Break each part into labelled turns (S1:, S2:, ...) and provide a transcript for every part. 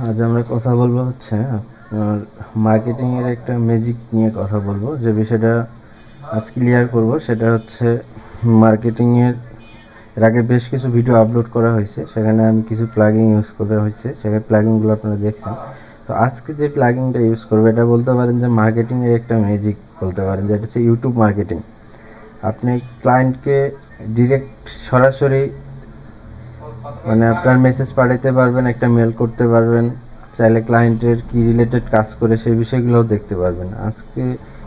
S1: আজ আমরা কথা বলবো হচ্ছে আপনার মার্কেটিংয়ের একটা ম্যাজিক নিয়ে কথা বলবো। যে বিষয়টা আজ ক্লিয়ার করব সেটা হচ্ছে মার্কেটিংয়ের এর আগে বেশ কিছু ভিডিও আপলোড করা হয়েছে, সেখানে আমি কিছু প্লাগিং ইউজ করা হয়েছে, সেখানে প্লাগিংগুলো আপনারা দেখছেন। তো আজকে যে প্লাগিংটা ইউজ করবো এটা বলতে পারেন যে মার্কেটিংয়ের একটা ম্যাজিক বলতে পারেন, যেটা হচ্ছে ইউটিউব মার্কেটিং। আপনি ক্লায়েন্টকে ডিরেক্ট সরাসরি মানে আপনার মেসেজ পাঠাতে পারবেন, একটা মেল করতে পারবেন, চাইলে ক্লায়েন্টের কি রিলেটেড কাজ করে সেই বিষয়গুলোও দেখতে পারবেন। আজকে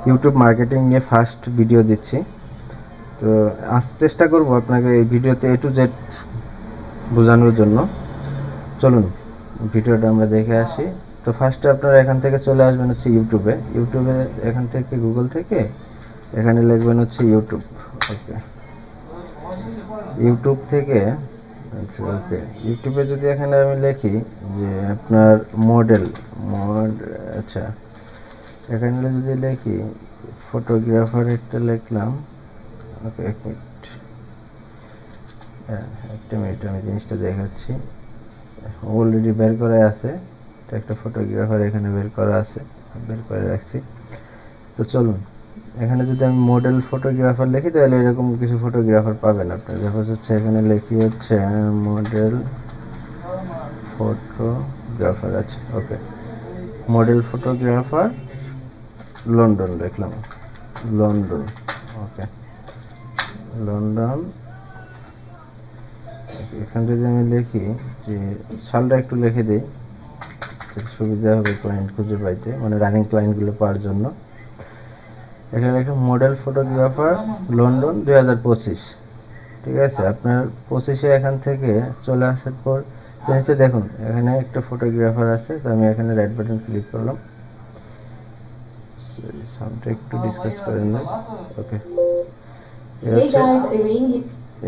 S1: ইউটিউব মার্কেটিং নিয়ে ফার্স্ট ভিডিও দিচ্ছি। তো আজ চেষ্টা করব আপনাকে এই ভিডিওতে A to Z বোঝানোর জন্য। চলুন ভিডিওটা আমরা দেখে আসি। তো ফার্স্টে আপনারা এখান থেকে চলে আসবেন হচ্ছে ইউটিউবে। এখান থেকে গুগল থেকে এখানে লিখবেন হচ্ছে ইউটিউব। ওকে, ইউটিউব থেকে আচ্ছা ওকে, ইউটিউবে যদি এখানে আমি লিখি যে আপনার আচ্ছা এখানে যদি লিখি ফটোগ্রাফার একটা লিখলাম। ওকে, এক মিনিট, হ্যাঁ একটা মিনিট, আমি জিনিসটা দেখাচ্ছি। অলরেডি বের করা আছে, তো একটা ফটোগ্রাফার এখানে বের করা আছে, বের করে রাখছি। তো চলুন এখানে যদি আমি মডেল ফটোগ্রাফার লিখি তাহলে এরকম কিছু ফটোগ্রাফার পাবেন আপনার। যখন হচ্ছে এখানে লিখি হচ্ছে মডেল ফটোগ্রাফার, আছে ওকে, মডেল ফটোগ্রাফার লন্ডন লিখলাম, লন্ডন। ওকে, লন্ডন। এখানে যদি আমি লিখি যে সালটা একটু লিখে দিই, সুবিধা হবে ক্লায়েন্ট খুঁজে পাইতে, মানে রানিং ক্লায়েন্টগুলো পাওয়ার জন্য। এখানে লিখলাম মডেল ফটোগ্রাফার লন্ডন 2025। ঠিক আছে, আপনার 25-এ এখান থেকে চলে আসার পর নিচে দেখুন এখানে একটা ফটোগ্রাফার আছে। তো আমি এখানে রাইট বাটন ক্লিক করলাম, সাউন্ডটা একটু ডিসকাস করে নিন। ওকে,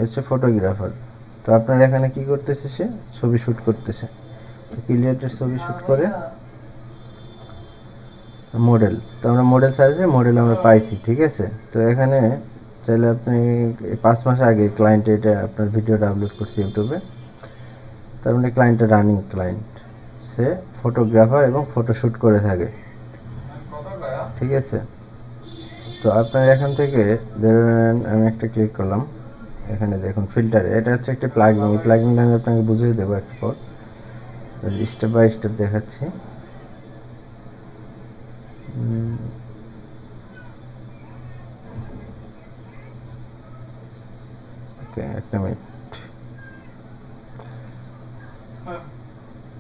S1: হচ্ছে ফটোগ্রাফার। তো আপনার এখানে কি করতেছে, সে ছবি শ্যুট করতেছে। ক্লিয়ারের ছবি শ্যুট করে মডেল। তো আমরা মডেল সার্চে মডেল আমরা পাইছি। ঠিক আছে, তো এখানে চাইলে আপনি 5 মাস আগে ক্লায়েন্ট এটা আপনার ভিডিওটা আপলোড করছে ইউটিউবে। তার মানে ক্লায়েন্টটা রানিং ক্লায়েন্ট, সে ফটোগ্রাফার এবং ফটোশ্যুট করে থাকে। ঠিক আছে, তো আপনার এখান থেকে ধরেন আমি একটা ক্লিক করলাম, এখানে দেখুন ফিল্টারে, এটা হচ্ছে একটা প্লাগইন। এই প্লাগইনটা আমি আপনাকে বুঝিয়ে দেবো একটু পর, স্টেপ বাই স্টেপ দেখাচ্ছি। ওকে, একটা মিনিট।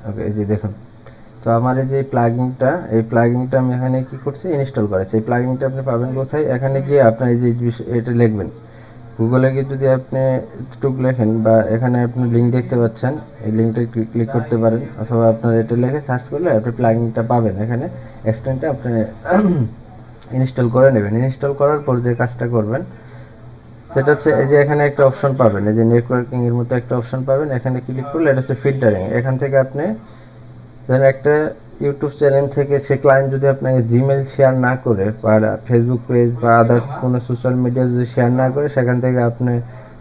S1: ওকে, এই যে দেখুন, তো আমার এই যে এই প্লাগইনটা আমি এখানে কি করছি, ইনস্টল করেছি। এই প্লাগইনটা আপনি পাবেন কোথায়, এখানে গিয়ে আপনার এই যে এটা লিখবেন গুগলে গিয়ে, যদি আপনি টুক লেখেন বা এখানে আপনি লিঙ্ক দেখতে পাচ্ছেন, এই লিঙ্কটা ক্লিক করতে পারেন, অথবা আপনার এটা লিখে সার্চ করলে আপনি প্লাগইনটা পাবেন। এখানে এক্সটেন্ডটা আপনি ইনস্টল করে নেবেন। ইনস্টল করার পর যে কাজটা করবেন সেটা হচ্ছে এই যে এখানে একটা অপশন পাবেন, এই যে নেটওয়ার্কিং এর মতো একটা অপশন পাবেন। এখানে ক্লিক করলে এটা হচ্ছে ফিল্টারিং। এখান থেকে আপনি ধরেন একটা ইউটিউব চ্যানেল থেকে সে ক্লায়েন্ট যদি আপনাকে জিমেল শেয়ার না করে বা ফেসবুক পেজ বা আদার্স কোনো সোশ্যাল মিডিয়া যদি শেয়ার না করে, সেখান থেকে আপনি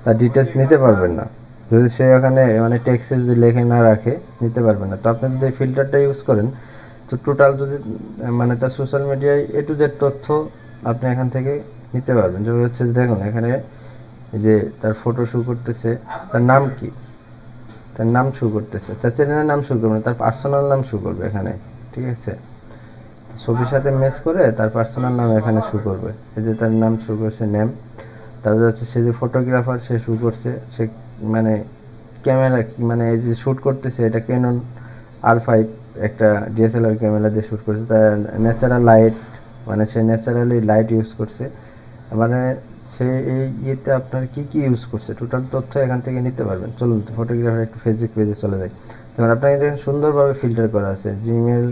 S1: তার ডিটেলস নিতে পারবেন না। যদি সে ওখানে মানে টেক্সটে যদি লেখে না রাখে, নিতে পারবেন না। তো আপনি যদি ফিল্টারটা ইউজ করেন, তো টোটাল যদি মানে তার সোশ্যাল মিডিয়ায় A to Z তথ্য আপনি এখান থেকে নিতে পারবেন। যেমন হচ্ছে দেখুন এখানে যে তার ফটো শো করতেছে, তার নাম কি, তার নাম শো করতেছে, তার চ্যানেলের নাম শো করবে না, তার পার্সোনাল নাম শো করবে এখানে। ঠিক আছে, ছবির সাথে ম্যাচ করে তার পার্সোনাল নাম এখানে শো করবে। এই যে তার নাম শো করছে নেম, তারপরে হচ্ছে সে যে ফটোগ্রাফার সে শো করছে, সে মানে ক্যামেরা কি মানে এই যে শ্যুট করতেছে এটা ক্যানন R5 একটা DSLR ক্যামেরা দিয়ে শ্যুট করছে। তার ন্যাচারাল লাইট, মানে সে ন্যাচারালি লাইট ইউজ করছে, মানে সে এই ইয়েতে আপনার কি কি ইউজ করছে টোটাল তথ্য এখান থেকে নিতে পারবেন। চলুন ফটোগ্রাফার একটু ফেসবুক পেজে চলে যায়। তখন আপনাকে দেখেন সুন্দরভাবে ফিল্টার করা আছে, জিমেল,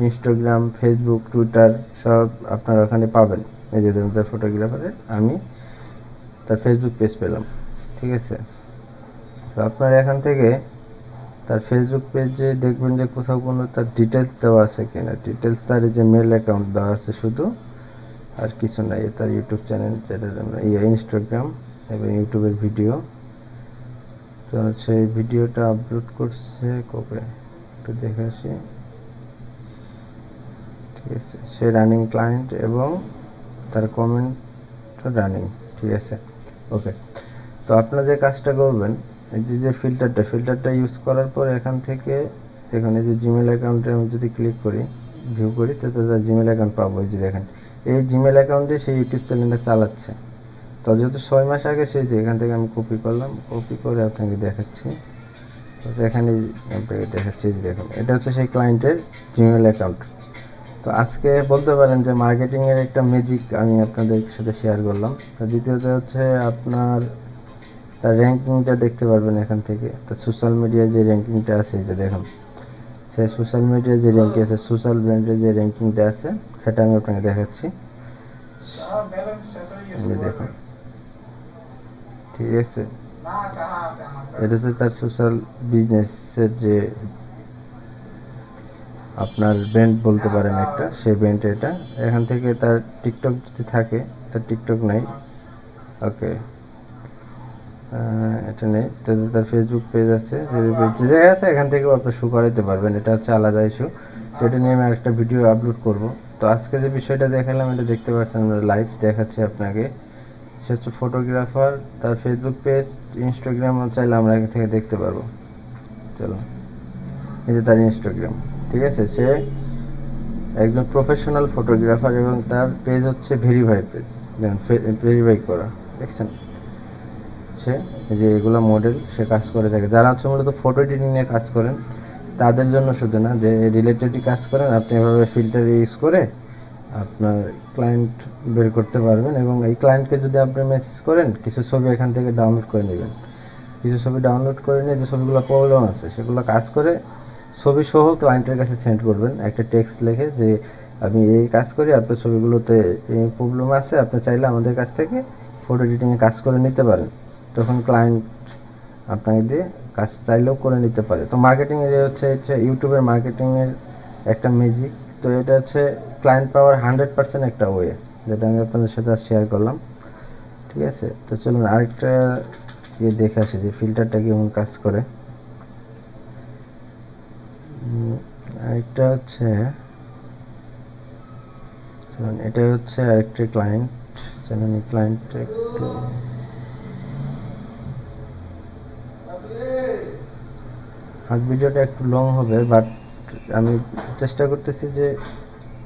S1: ইনস্টাগ্রাম, ফেসবুক, টুইটার সব আপনার ওখানে পাবেন। এই যে ধরুন তার ফটোগ্রাফারের আমি তার ফেসবুক পেজ পেলাম। ঠিক আছে, তো আপনার এখান থেকে তার ফেসবুক পেজে দেখবেন যে কোথাও কোনো তার ডিটেলস দেওয়া আছে কিনা। ডিটেলস তার এই যে মেল অ্যাকাউন্ট দেওয়া আছে শুধু, আর কিছু নাই। তার ইউটিউব চ্যানেল, যেটা আমরা ইনস্টাগ্রাম এবং ইউটিউবের ভিডিও। তো সেই ভিডিওটা আপলোড করছে কবে, একটু দেখে আসি। ঠিক আছে, সে রানিং ক্লায়েন্ট এবং তার কমেন্ট রানিং। ঠিক আছে, ওকে। তো আপনারা যে কাজটা করবেন, এই যে ফিল্টারটা ইউজ করার পর এখান থেকে এখানে যে জিমেল অ্যাকাউন্টে আমি যদি ক্লিক করি, ভিউ করি, তো তার জিমেল অ্যাকাউন্ট পাবো। এই যে দেখেন, এই জিমেল অ্যাকাউন্ট দিয়ে সেই ইউটিউব চ্যানেলটা চালাচ্ছে। তো যেহেতু 6 মাস আগে, সেই যে এখান থেকে আমি কপি করলাম, কপি করে আপনাকে দেখাচ্ছি। এখানে আপনাকে দেখাচ্ছি, দেখুন এটা হচ্ছে সেই ক্লায়েন্টের জিমেল অ্যাকাউন্ট। তো আজকে বলতে পারেন যে মার্কেটিংয়ের একটা ম্যাজিক আমি আপনাদের সাথে শেয়ার করলাম। তো দ্বিতীয়ত হচ্ছে আপনার তার র্যাঙ্কিংটা দেখতে পারবেন এখান থেকে। তো সোশ্যাল মিডিয়ায় যে র্যাঙ্কিংটা আছে, যে দেখুন, সে সোশ্যাল মিডিয়ায় যে র্যাঙ্কিং আছে, সোশ্যাল ব্র্যান্ডের যে র্যাঙ্কিংটা আছে, সেটা আমি আপনাকে দেখাচ্ছি। দেখুন, ঠিক আছে, এটা হচ্ছে তার সোশ্যাল বিজনেসের যে আপনার ব্র্যান্ড বলতে পারেন একটা, সেই ব্র্যান্ড এটা। এখান থেকে তার টিকটক যদি থাকে, তার টিকটক নেই, ওকে, এটা নেই। তো তার ফেসবুক পেজ আছে, যে জায়গায় আছে এখান থেকেও আপনি শো করাইতে পারবেন, এটা হচ্ছে আলাদা ইস্যু। তো এটা নিয়ে আমি আরেকটা ভিডিও আপলোড করব। তো আজকে যে বিষয়টা দেখালাম, এটা দেখতে পাচ্ছেন, আমরা লাইভ দেখাচ্ছি আপনাকে। সে হচ্ছে ফটোগ্রাফার, তার ফেসবুক পেজ, ইনস্টাগ্রামও চাইলে আমরা এখান থেকে দেখতে পারবো। চলো, এই যে তার ইনস্টাগ্রাম। ঠিক আছে, সে একজন প্রফেশনাল ফটোগ্রাফার এবং তার পেজ হচ্ছে ভেরিফাই পেজ, দেখুন, ভেরিফাই করা, দেখছেন। সে যে এগুলো মডেল সে কাজ করে থাকে, যারা হচ্ছে মূলত ফটো এডিটিং নিয়ে কাজ করেন, তাদের জন্য শুধু না, যে রিলেটেডই কাজ করেন, আপনি এভাবে ফিল্টার ইউজ করে আপনার ক্লায়েন্ট বের করতে পারবেন। এবং এই ক্লায়েন্টকে যদি আপনি মেসেজ করেন, কিছু ছবি এখান থেকে ডাউনলোড করে নেবেন। কিছু ছবি ডাউনলোড করে নিয়ে যে ছবিগুলো প্রবলেম আছে, সেগুলো কাজ করে ছবি সহ ক্লায়েন্টের কাছে সেন্ড করবেন, একটা টেক্সট লিখে যে আমি এই কাজ করি, আপনার ছবিগুলোতে এই প্রবলেম আছে, আপনি চাইলে আমাদের কাছ থেকে ফটো এডিটিংয়ে কাজ করে নিতে পারেন। তখন ক্লায়েন্ট আপনাকে দিয়ে কাজ চাইলেও করে নিতে পারে। তো মার্কেটিংয়ের হচ্ছে ইউটিউবের মার্কেটিংয়ের একটা ম্যাজিক। তো এটা হচ্ছে ক্লায়েন্ট পাওয়ার 100% একটা ওয়ে, যেটা আমি আপনাদের সাথে শেয়ার করলাম। ঠিক আছে, তো চলুন আরেকটা দেখে আসি যে ফিল্টারটা কেমন কাজ করে। আরেকটা হচ্ছে, এটা হচ্ছে আরেকটা ক্লায়েন্ট। চলুন এই ক্লায়েন্টটা একটু, আজ ভিডিওটা একটু লং হবে, বাট আমি চেষ্টা করতেছি যে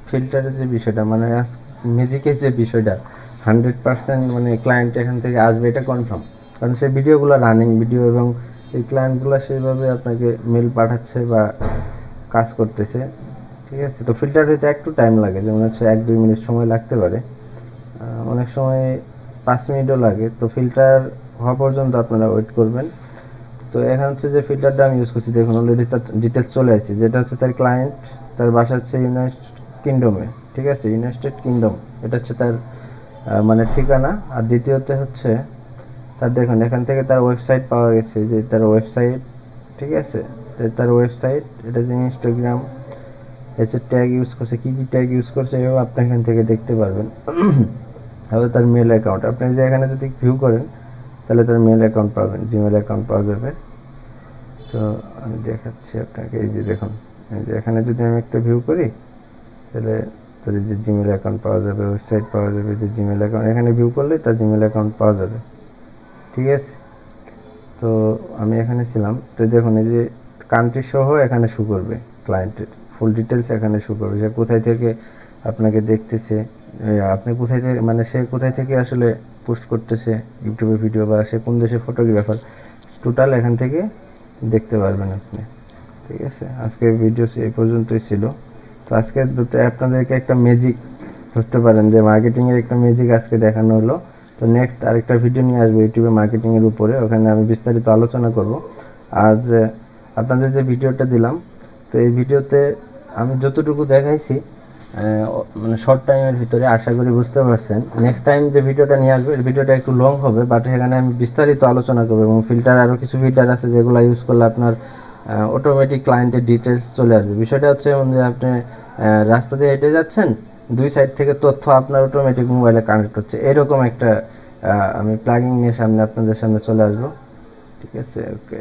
S1: ফিল্টারের যে বিষয়টা, মানে ম্যাজিকের যে বিষয়টা 100% মানে ক্লায়েন্ট এখান থেকে আসবে, এটা কনফার্ম। কারণ সেই ভিডিওগুলো রানিং ভিডিও, এবং এই ক্লায়েন্টগুলো সেইভাবে আপনাকে মেল পাঠাচ্ছে বা কাজ করতেছে। ঠিক আছে, তো ফিল্টার হইতে একটু টাইম লাগে, যেমন হচ্ছে 1-2 মিনিট সময় লাগতে পারে, অনেক সময় 5 মিনিটও লাগে। তো ফিল্টার হওয়া পর্যন্ত আপনারা ওয়েট করবেন। তো এখানে হচ্ছে যে ফিল্টারটা আমি ইউজ করছি, দেখুন অলরেডি তার ডিটেলস চলে আসছে, যেটা হচ্ছে তার ক্লায়েন্ট, তার বাসা হচ্ছে ইউনাইটেড কিংডমে। ঠিক আছে, ইউনাইটেড কিংডম, এটা হচ্ছে তার মানে ঠিকানা। আর দ্বিতীয়ত হচ্ছে তার, দেখুন এখান থেকে তার ওয়েবসাইট পাওয়া গেছে, যে তার ওয়েবসাইট। ঠিক আছে, তো তার ওয়েবসাইট, এটা যে ইনস্টাগ্রাম, এসে ট্যাগ ইউজ করছে, কী কী ট্যাগ ইউজ করছে, এভাবে আপনি এখান থেকে দেখতে পারবেন। তাহলে তার মেল অ্যাকাউন্ট, আপনি যে এখানে যদি ভিউ করেন, তাহলে তার মেল অ্যাকাউন্ট পাবেন, জিমেল অ্যাকাউন্ট পাওয়া যাবে। তো আমি দেখাচ্ছি আপনাকে, এই যে দেখুন, এই যে এখানে যদি আমি একটা ভিউ করি, তাহলে তার যে জিমেল অ্যাকাউন্ট পাওয়া যাবে, ওয়েবসাইট পাওয়া যাবে, যে জিমেল অ্যাকাউন্ট এখানে ভিউ করলে তার জিমেল অ্যাকাউন্ট পাওয়া যাবে। ঠিক আছে, তো আমি এখানে ছিলাম। তো দেখুন এই যে কান্ট্রি সহ এখানে শো করবে, ক্লায়েন্টের ফুল ডিটেলস এখানে শো করবে, সে কোথায় থেকে আপনাকে দেখতেছে, আপনি কোথায় থেকে, মানে সে কোথায় থেকে আসলে পোস্ট করতেছে ইউটিউবে ভিডিও, বা সে কোন দেশের ফটোগ্রাফার, টোটাল এখান থেকে দেখতে পারবেন আপনি। ঠিক আছে, আজকের ভিডিও এই পর্যন্তই ছিল। তো আজকে দুটো আপনাদেরকে একটা ম্যাজিক ধরতে পারেন, যে মার্কেটিংয়ের একটা ম্যাজিক আজকে দেখানো হলো। তো নেক্সট আরেকটা ভিডিও নিয়ে আসবো ইউটিউবে মার্কেটিংয়ের উপরে, ওখানে আমি বিস্তারিত আলোচনা করব। আজ আপনাদের যে ভিডিওটা দিলাম, তো এই ভিডিওতে আমি যতটুকু দেখাইছি, মানে শর্ট টাইমের ভিতরে, আশা করি বুঝতে পারছেন। নেক্সট টাইম যে ভিডিওটা নিয়ে আসবো, এই ভিডিওটা একটু লং হবে, বাট এখানে আমি বিস্তারিত আলোচনা করবো। এবং ফিল্টার, আরও কিছু ফিল্টার আছে যেগুলো ইউজ করলে আপনার অটোমেটিক ক্লায়েন্টের ডিটেলস চলে আসবে। বিষয়টা হচ্ছে যে আপনি রাস্তা দিয়ে হেঁটে যাচ্ছেন, দুই সাইড থেকে তথ্য আপনার অটোমেটিক মোবাইলে কানেক্ট হচ্ছে, এরকম একটা আমি প্লাগিং নিয়ে আপনাদের সামনে চলে আসবো। ঠিক আছে, ওকে।